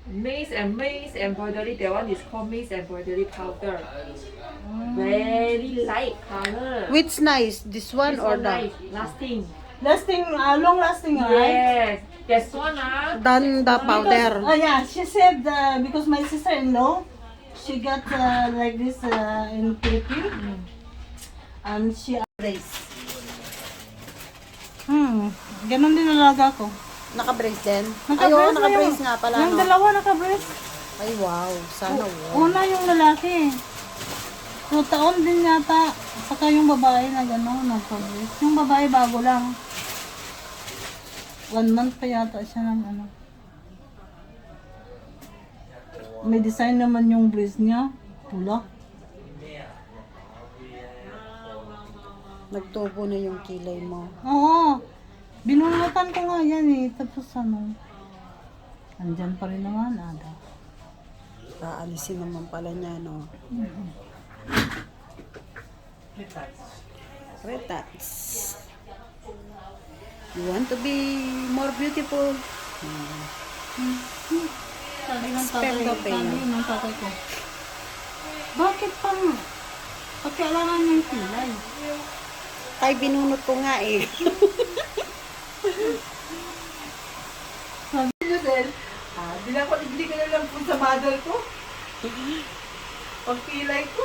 Maize embroidery. That one is called maize embroidery powder. Very light color. Which nice? This one This or one the nice, lasting. Lasting, long lasting, right? Yes, this one than the powder? Oh yeah, she said because my sister-in-law, she got like this in Philippines, and she brace. Ganon din nalaga ko. Naka-brace din? Naka-brace na naka-brace yung- nga pala, Yung no? dalawa naka-brace. Ay, wow. Sana wow. Una yung lalaki. 2 taon din yata. Saka yung babae na gano'n, nagpa-brace. Yung babae bago lang. 1 month pa yata siya ng ano. May design naman yung brace niya. Pula. Nagtubo na yung kilay mo. Oo. Binunutan ko nga yan eh. Tapos ano. Andyan pa rin naman. Ada. Aalisin naman pala niya, no? Retats. You want to be more beautiful? Sabi ng Spell tatay, the pain. sabi ng tatay ko. Bakit pang pagkailangan niya yung kilay? Ay, binunot ko nga eh. Hindi ko na lang po sa mother ko. Pagpilay ko.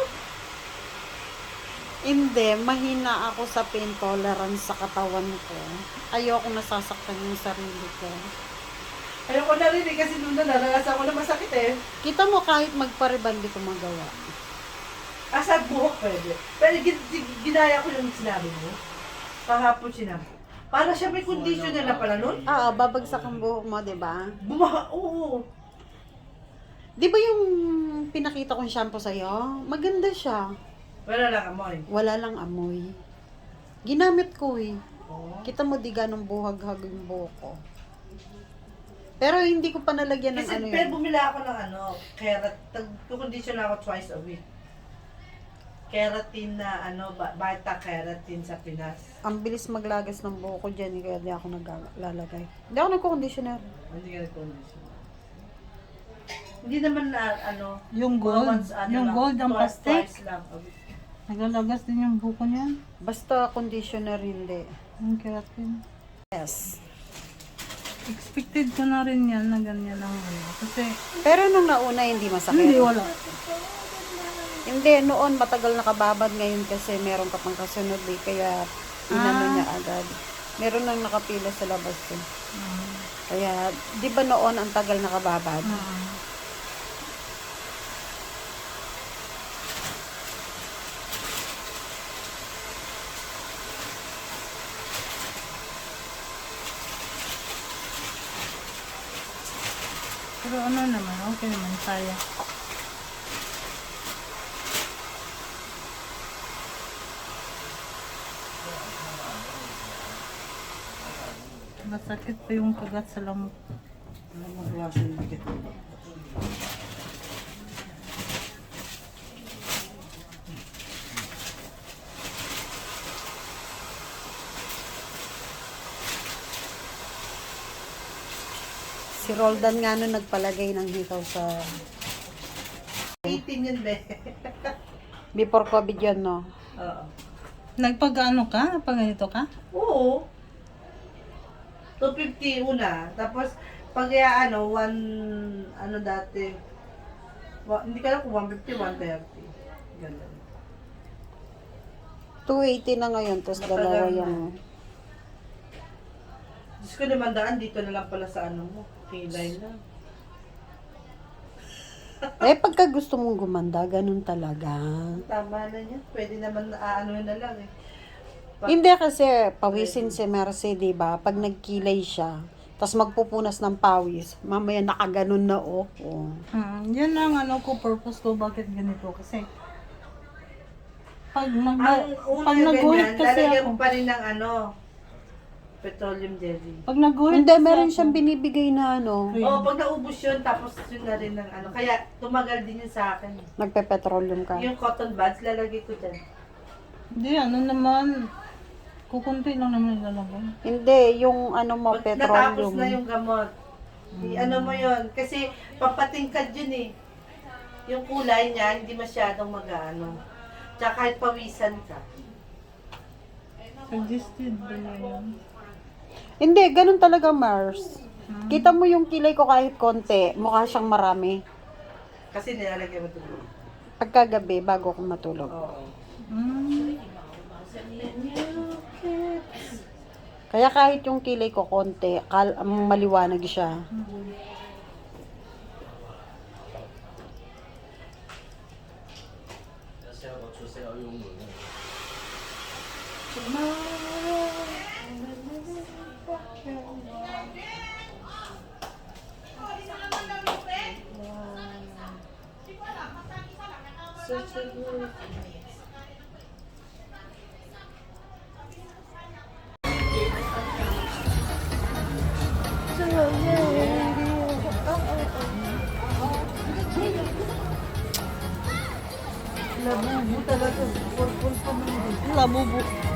Hindi, mahina ako sa pain tolerance sa katawan ko. Ayoko nasasaktan yung sarili ko. Ayoko na rin eh, kasi nung naranasan ko na masakit eh. Kita mo kahit magpariban, di ko magawa. Asa buhok pwede. Pero ginaya ko yung sinabi mo. Kahapon sinabi. Para siya may conditioner na pala nun. Oo, babagsak ang buhok mo, di ba? Oo. Di ba yung pinakita kong shampoo sa'yo? Maganda siya. Wala lang amoy. Wala lang amoy. Ginamit ko eh. Oo. Kita mo di ganong buhag-hag yung buhok ko. Pero hindi ko pa nalagyan ng Kasi ano pero yun. bumila ako ng condition ako twice a week. Keratin na beta keratin sa Pinas. Ang bilis maglagas ng buhok ko dyan, kaya di ako naglalagay. Hindi ako nagko-conditioner. Hindi ka nag-condition. Hindi naman na Yung gold, yung gold ang plastic. Twice lang a week. Naglalagas din yung buko niya. Basta conditioner hindi. Yung keratin. Yes. Expected ko na rin yan na ganyan ang ano. Kasi, Pero nung nauna, hindi masakit. hindi wala. Hindi, noon matagal nakababad, ngayon kasi meron ka pang kasunod eh, kaya inano niya agad. Meron nang nakapila sa labas eh. Kaya, di ba noon ang tagal nakababad? Pero ano naman, okay naman saya. Masakit pa yung kagat sa lamok. Si Roldan nga nung nagpalagay ng hikaw sa... 18 yun, be. Before COVID yun, no? Oo. Nagpag-ano ka? Nagpag-ganito ka? Oo. 250 una. Tapos, pag dati, hindi ka lang kung 150, 130. Ganun. 280 na ngayon, tapos Matagal dalawa na. yung... Diyos ko naman daan, dito na lang pala sa mo. Kilay na. Eh, pagka gusto mong gumanda, ganun talaga. Tama na niya. Pwede naman na lang eh. Hindi kasi pawisin si Mercy, di ba? Pag nagkilay siya, tapos magpupunas ng pawis, mamaya nakaganon na oh. Yan ang purpose ko bakit ganito. Kasi, pag Ang pag una nag-guhit ganyan, kasi lalagyan ako. mo pa rin ng petroleum jelly. Pag nag-guhit Hindi, kasi meron ako. siyang binibigay na ano, Oo, pag naubos yun, tapos yun na rin ng Kaya tumagal din yun sa akin. nagpe-petroleum ka. Yung cotton buds, lalagay ko dyan. Hindi, naman. Kukunti lang naman ilalagay. Hindi, yung ano mo, Pag natapos petroleum. na yung gamot, Ano mo yon kasi papatingkad yun eh. Yung kulay niya, hindi masyadong mag-ano. Tsaka kahit pawisan ka. Suggested ba yun? Hindi, ganun talaga, Mars. Kita mo yung kilay ko kahit konti, mukha siyang marami. Kasi nilalagay mo ito. Pagkagabi, bago ako matulog. Oo. Kaya kahit yung kilay ko konti, maliwanag siya. Labubo talaga. Purple pa man. Labubo.